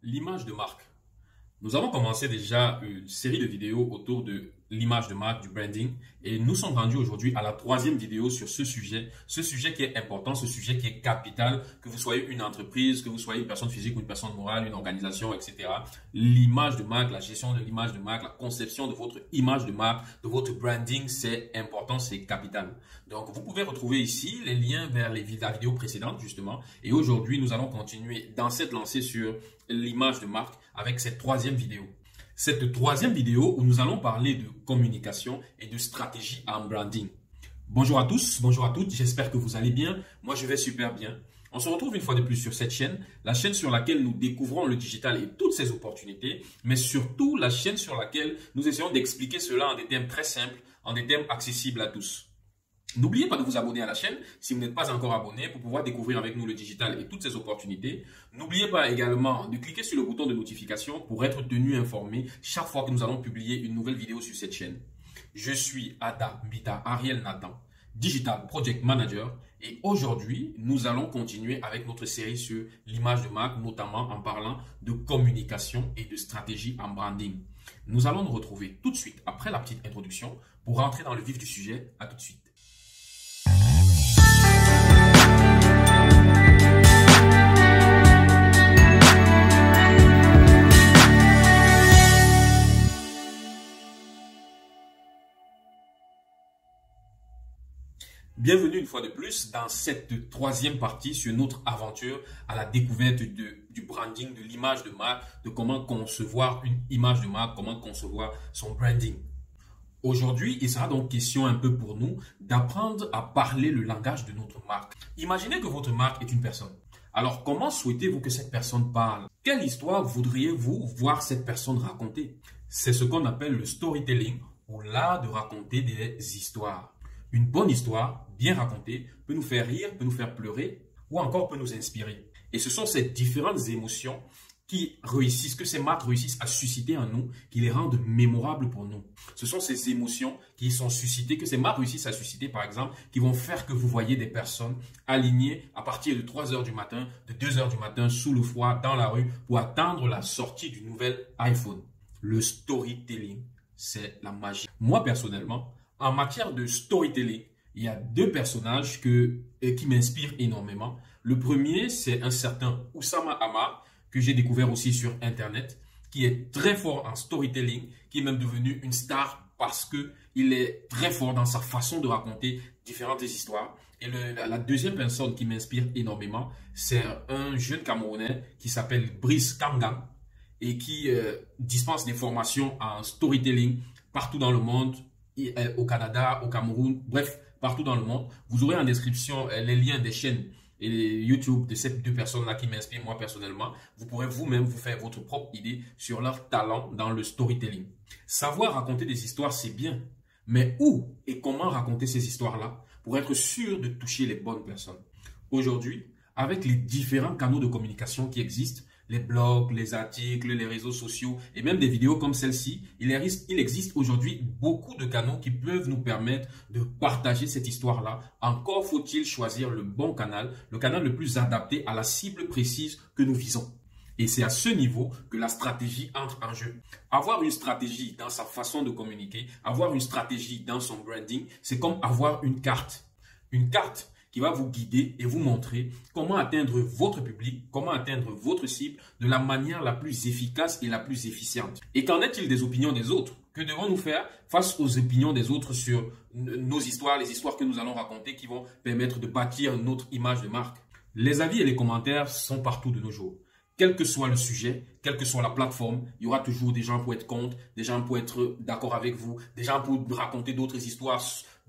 L'image de marque. Nous avons commencé déjà une série de vidéos autour de l'image de marque, du branding, et nous sommes rendus aujourd'hui à la troisième vidéo sur ce sujet qui est important, ce sujet qui est capital, que vous soyez une entreprise, que vous soyez une personne physique ou une personne morale, une organisation, etc. L'image de marque, la gestion de l'image de marque, la conception de votre image de marque, de votre branding, c'est important, c'est capital. Donc, vous pouvez retrouver ici les liens vers la vidéo précédente, justement, et aujourd'hui, nous allons continuer dans cette lancée sur l'image de marque avec cette troisième vidéo. Cette troisième vidéo où nous allons parler de communication et de stratégie en branding. Bonjour à tous, bonjour à toutes, j'espère que vous allez bien. Moi, je vais super bien. On se retrouve une fois de plus sur cette chaîne, la chaîne sur laquelle nous découvrons le digital et toutes ses opportunités, mais surtout la chaîne sur laquelle nous essayons d'expliquer cela en des termes très simples, en des termes accessibles à tous. N'oubliez pas de vous abonner à la chaîne si vous n'êtes pas encore abonné pour pouvoir découvrir avec nous le digital et toutes ses opportunités. N'oubliez pas également de cliquer sur le bouton de notification pour être tenu informé chaque fois que nous allons publier une nouvelle vidéo sur cette chaîne. Je suis Ada Mbita Ariel Nathan, Digital Project Manager, et aujourd'hui, nous allons continuer avec notre série sur l'image de marque, notamment en parlant de communication et de stratégie en branding. Nous allons nous retrouver tout de suite après la petite introduction pour rentrer dans le vif du sujet. À tout de suite. Bienvenue une fois de plus dans cette troisième partie sur notre aventure à la découverte du branding, de l'image de marque, de comment concevoir une image de marque, comment concevoir son branding. Aujourd'hui, il sera donc question un peu pour nous d'apprendre à parler le langage de notre marque. Imaginez que votre marque est une personne. Alors, comment souhaitez-vous que cette personne parle? Quelle histoire voudriez-vous voir cette personne raconter? C'est ce qu'on appelle le storytelling ou l'art de raconter des histoires. Une bonne histoire, bien racontée, peut nous faire rire, peut nous faire pleurer ou encore peut nous inspirer. Et ce sont ces différentes émotions que ces marques réussissent à susciter en nous, qui les rendent mémorables pour nous. Ce sont ces émotions qui sont suscitées, que ces marques réussissent à susciter, par exemple, qui vont faire que vous voyez des personnes alignées à partir de 3 heures du matin, de 2 heures du matin, sous le froid, dans la rue, pour attendre la sortie du nouvel iPhone. Le storytelling, c'est la magie. Moi, personnellement, en matière de storytelling, il y a deux personnages qui m'inspirent énormément. Le premier, c'est un certain Oussama Hamar, que j'ai découvert aussi sur Internet, qui est très fort en storytelling, qui est même devenu une star parce qu'il est très fort dans sa façon de raconter différentes histoires. Et la deuxième personne qui m'inspire énormément, c'est un jeune Camerounais qui s'appelle Brice Kamgang et qui dispense des formations en storytelling partout dans le monde, au Canada, au Cameroun, bref, partout dans le monde. Vous aurez en description les liens des chaînes et les YouTube de ces deux personnes-là qui m'inspirent moi personnellement. Vous pourrez vous-même vous faire votre propre idée sur leur talent dans le storytelling. Savoir raconter des histoires, c'est bien. Mais où et comment raconter ces histoires-là pour être sûr de toucher les bonnes personnes? Aujourd'hui, avec les différents canaux de communication qui existent, les blogs, les articles, les réseaux sociaux et même des vidéos comme celle-ci, il existe aujourd'hui beaucoup de canaux qui peuvent nous permettre de partager cette histoire-là. Encore faut-il choisir le bon canal, le canal le plus adapté à la cible précise que nous visons. Et c'est à ce niveau que la stratégie entre en jeu. Avoir une stratégie dans sa façon de communiquer, avoir une stratégie dans son branding, c'est comme avoir une carte. Une carte qui va vous guider et vous montrer comment atteindre votre public, comment atteindre votre cible de la manière la plus efficace et la plus efficiente. Et qu'en est-il des opinions des autres? Que devons-nous faire face aux opinions des autres sur nos histoires, les histoires que nous allons raconter qui vont permettre de bâtir notre image de marque? Les avis et les commentaires sont partout de nos jours. Quel que soit le sujet, quelle que soit la plateforme, il y aura toujours des gens pour être contre, des gens pour être d'accord avec vous, des gens pour raconter d'autres histoires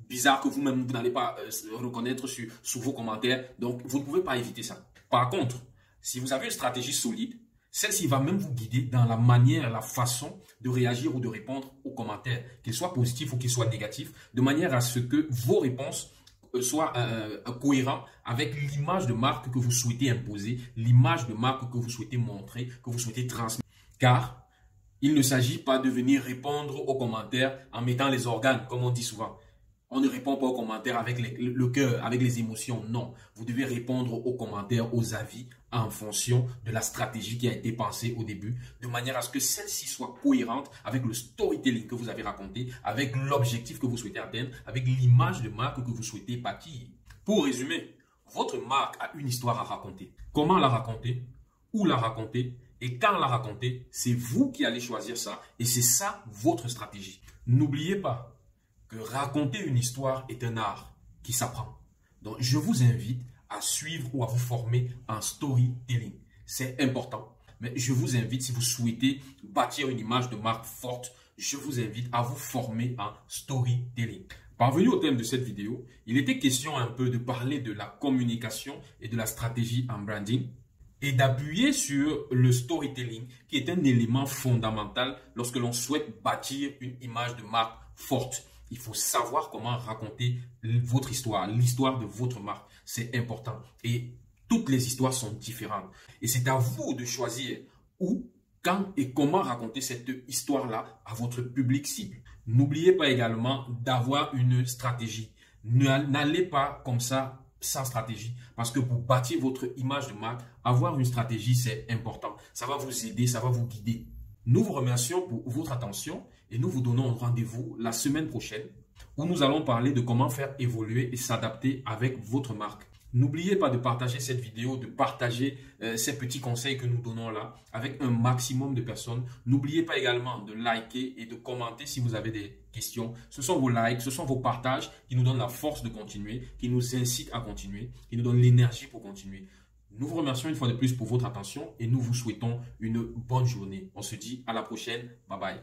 bizarres que vous-même vous n'allez pas reconnaître sous vos commentaires. Donc, vous ne pouvez pas éviter ça. Par contre, si vous avez une stratégie solide, celle-ci va même vous guider dans la manière, la façon de réagir ou de répondre aux commentaires, qu'ils soient positifs ou qu'ils soient négatifs, de manière à ce que vos réponses soit cohérent avec l'image de marque que vous souhaitez imposer, l'image de marque que vous souhaitez montrer, que vous souhaitez transmettre. Car il ne s'agit pas de venir répondre aux commentaires en mettant les organes, comme on dit souvent. On ne répond pas aux commentaires avec le cœur, avec les émotions. Non, vous devez répondre aux commentaires, aux avis en fonction de la stratégie qui a été pensée au début, de manière à ce que celle-ci soit cohérente avec le storytelling que vous avez raconté, avec l'objectif que vous souhaitez atteindre, avec l'image de marque que vous souhaitez bâtir. Pour résumer, votre marque a une histoire à raconter. Comment la raconter? Où la raconter? Et quand la raconter? C'est vous qui allez choisir ça et c'est ça votre stratégie. N'oubliez pas que raconter une histoire est un art qui s'apprend. Donc, je vous invite à suivre ou à vous former en storytelling. C'est important. Mais je vous invite, si vous souhaitez bâtir une image de marque forte, je vous invite à vous former en storytelling. Parvenu au thème de cette vidéo, il était question un peu de parler de la communication et de la stratégie en branding et d'appuyer sur le storytelling qui est un élément fondamental lorsque l'on souhaite bâtir une image de marque forte. Il faut savoir comment raconter votre histoire, l'histoire de votre marque. C'est important. Et toutes les histoires sont différentes. Et c'est à vous de choisir où, quand et comment raconter cette histoire-là à votre public cible. N'oubliez pas également d'avoir une stratégie. N'allez pas comme ça sans stratégie. Parce que pour bâtir votre image de marque, avoir une stratégie, c'est important. Ça va vous aider, ça va vous guider. Nous vous remercions pour votre attention et nous vous donnons rendez-vous la semaine prochaine où nous allons parler de comment faire évoluer et s'adapter avec votre marque. N'oubliez pas de partager cette vidéo, de partager ces petits conseils que nous donnons là avec un maximum de personnes. N'oubliez pas également de liker et de commenter si vous avez des questions. Ce sont vos likes, ce sont vos partages qui nous donnent la force de continuer, qui nous incitent à continuer, qui nous donnent l'énergie pour continuer. Nous vous remercions une fois de plus pour votre attention et nous vous souhaitons une bonne journée. On se dit à la prochaine. Bye bye.